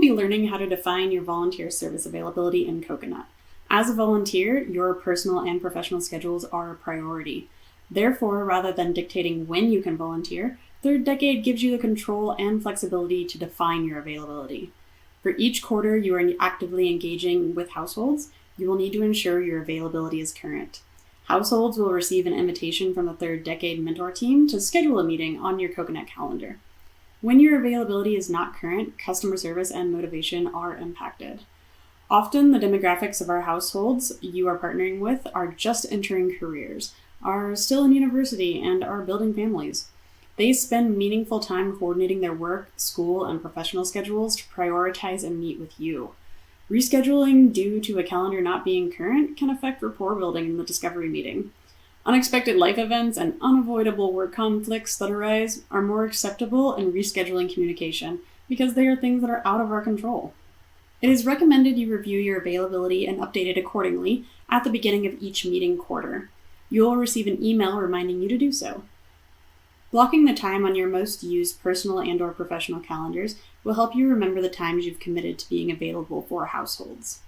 be learning how to define your volunteer service availability in Coconut. As a volunteer, your personal and professional schedules are a priority. Therefore, rather than dictating when you can volunteer, Third Decade gives you the control and flexibility to define your availability. For each quarter you are actively engaging with households, you will need to ensure your availability is current. Households will receive an invitation from the Third Decade Mentor team to schedule a meeting on your Coconut calendar. When your availability is not current, customer service and motivation are impacted. Often, the demographics of our households you are partnering with are just entering careers, are still in university, and are building families. They spend meaningful time coordinating their work, school, and professional schedules to prioritize and meet with you. Rescheduling due to a calendar not being current can affect rapport building in the discovery meeting. Unexpected life events and unavoidable work conflicts that arise are more acceptable in rescheduling communication because they are things that are out of our control. It is recommended you review your availability and update it accordingly at the beginning of each meeting quarter. You will receive an email reminding you to do so. Blocking the time on your most used personal and/or professional calendars will help you remember the times you've committed to being available for households.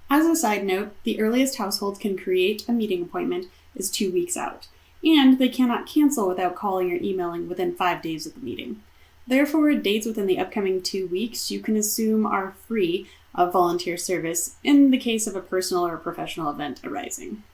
As a side note, the earliest households can create a meeting appointment is 2 weeks out, and they cannot cancel without calling or emailing within 5 days of the meeting. Therefore, dates within the upcoming 2 weeks you can assume are free of volunteer service in the case of a personal or professional event arising.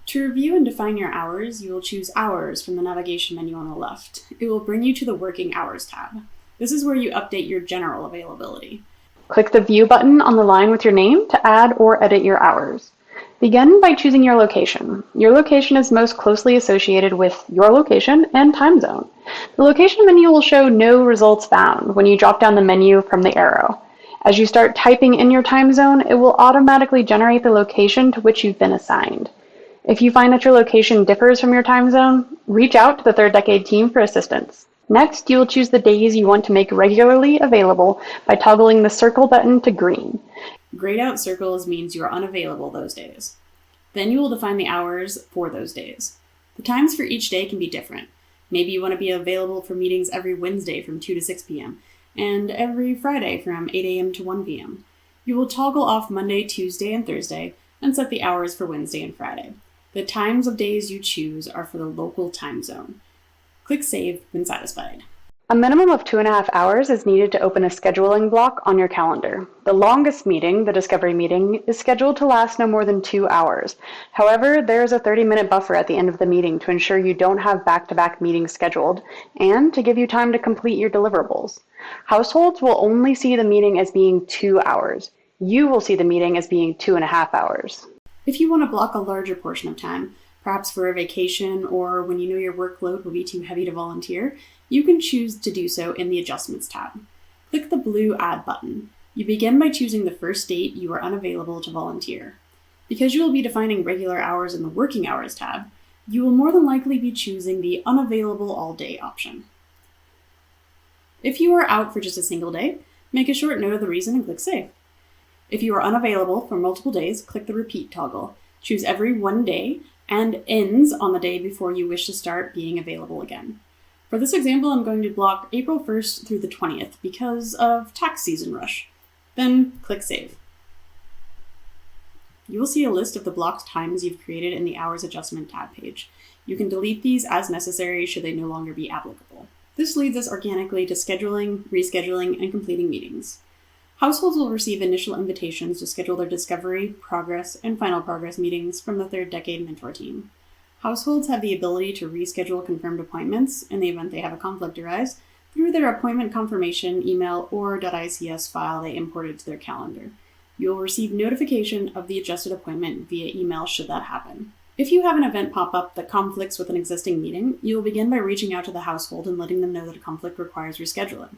To review and define your hours, you will choose Hours from the navigation menu on the left. It will bring you to the Working Hours tab. This is where you update your general availability. Click the View button on the line with your name to add or edit your hours. Begin by choosing your location. Your location is most closely associated with your location and time zone. The location menu will show No Results Found when you drop down the menu from the arrow. As you start typing in your time zone, it will automatically generate the location to which you've been assigned. If you find that your location differs from your time zone, reach out to the Third Decade team for assistance. Next, you will choose the days you want to make regularly available by toggling the circle button to green. Grayed out circles means you are unavailable those days. Then you will define the hours for those days. The times for each day can be different. Maybe you want to be available for meetings every Wednesday from 2 to 6 p.m. and every Friday from 8 a.m. to 1 p.m. You will toggle off Monday, Tuesday, and Thursday and set the hours for Wednesday and Friday. The times of days you choose are for the local time zone. Click Save when satisfied. A minimum of 2.5 hours is needed to open a scheduling block on your calendar. The longest meeting, the discovery meeting, is scheduled to last no more than 2 hours. However, there is a 30-minute buffer at the end of the meeting to ensure you don't have back-to-back meetings scheduled and to give you time to complete your deliverables. Households will only see the meeting as being 2 hours. You will see the meeting as being 2.5 hours. If you want to block a larger portion of time, perhaps for a vacation or when you know your workload will be too heavy to volunteer, you can choose to do so in the Adjustments tab. Click the blue Add button. You begin by choosing the first date you are unavailable to volunteer. Because you will be defining regular hours in the Working Hours tab, you will more than likely be choosing the Unavailable All Day option. If you are out for just a single day, make a short note of the reason and click Save. If you are unavailable for multiple days, click the Repeat toggle. Choose every 1 day and ends on the day before you wish to start being available again. For this example, I'm going to block April 1st through the 20th because of tax season rush. Then click Save. You will see a list of the blocked times you've created in the Hours Adjustment tab page. You can delete these as necessary should they no longer be applicable. This leads us organically to scheduling, rescheduling, and completing meetings. Households will receive initial invitations to schedule their discovery, progress, and final progress meetings from the Third Decade Mentor team. Households have the ability to reschedule confirmed appointments in the event they have a conflict arise through their appointment confirmation email or .ics file they imported to their calendar. You will receive notification of the adjusted appointment via email should that happen. If you have an event pop up that conflicts with an existing meeting, you will begin by reaching out to the household and letting them know that a conflict requires rescheduling.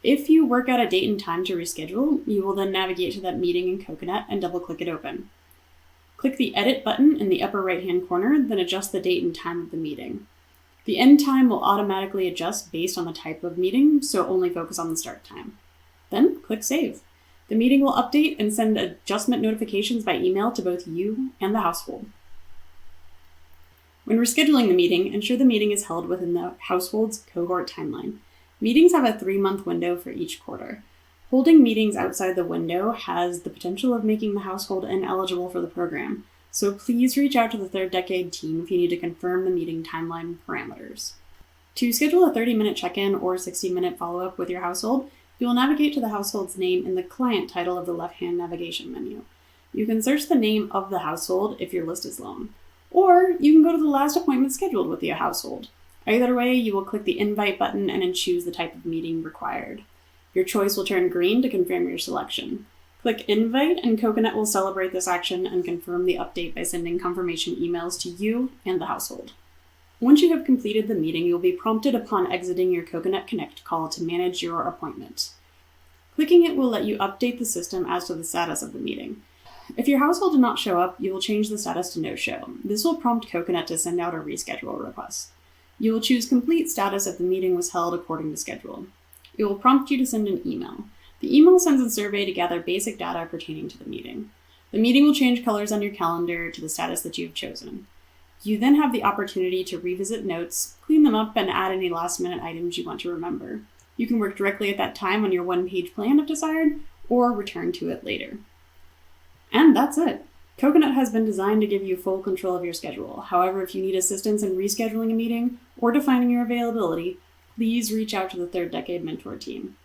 If you work out a date and time to reschedule, you will then navigate to that meeting in Coconut and double-click it open. Click the Edit button in the upper right-hand corner, then adjust the date and time of the meeting. The end time will automatically adjust based on the type of meeting, so only focus on the start time. Then click Save. The meeting will update and send adjustment notifications by email to both you and the household. When rescheduling the meeting, ensure the meeting is held within the household's cohort timeline. Meetings have a 3-month window for each quarter. Holding meetings outside the window has the potential of making the household ineligible for the program, so please reach out to the Third Decade team if you need to confirm the meeting timeline parameters. To schedule a 30-minute check-in or 60-minute follow-up with your household, you will navigate to the household's name in the client title of the left-hand navigation menu. You can search the name of the household if your list is long, or you can go to the last appointment scheduled with the household. Either way, you will click the invite button and then choose the type of meeting required. Your choice will turn green to confirm your selection. Click invite and Coconut will celebrate this action and confirm the update by sending confirmation emails to you and the household. Once you have completed the meeting, you'll be prompted upon exiting your Coconut Connect call to manage your appointment. Clicking it will let you update the system as to the status of the meeting. If your household did not show up, you will change the status to no-show. This will prompt Coconut to send out a reschedule request. You will choose complete status if the meeting was held according to schedule. It will prompt you to send an email. The email sends a survey to gather basic data pertaining to the meeting. The meeting will change colors on your calendar to the status that you've chosen. You then have the opportunity to revisit notes, clean them up, and add any last-minute items you want to remember. You can work directly at that time on your one-page plan if desired, or return to it later. And that's it. Coconut has been designed to give you full control of your schedule. However, if you need assistance in rescheduling a meeting or defining your availability, please reach out to the Third Decade Mentor team.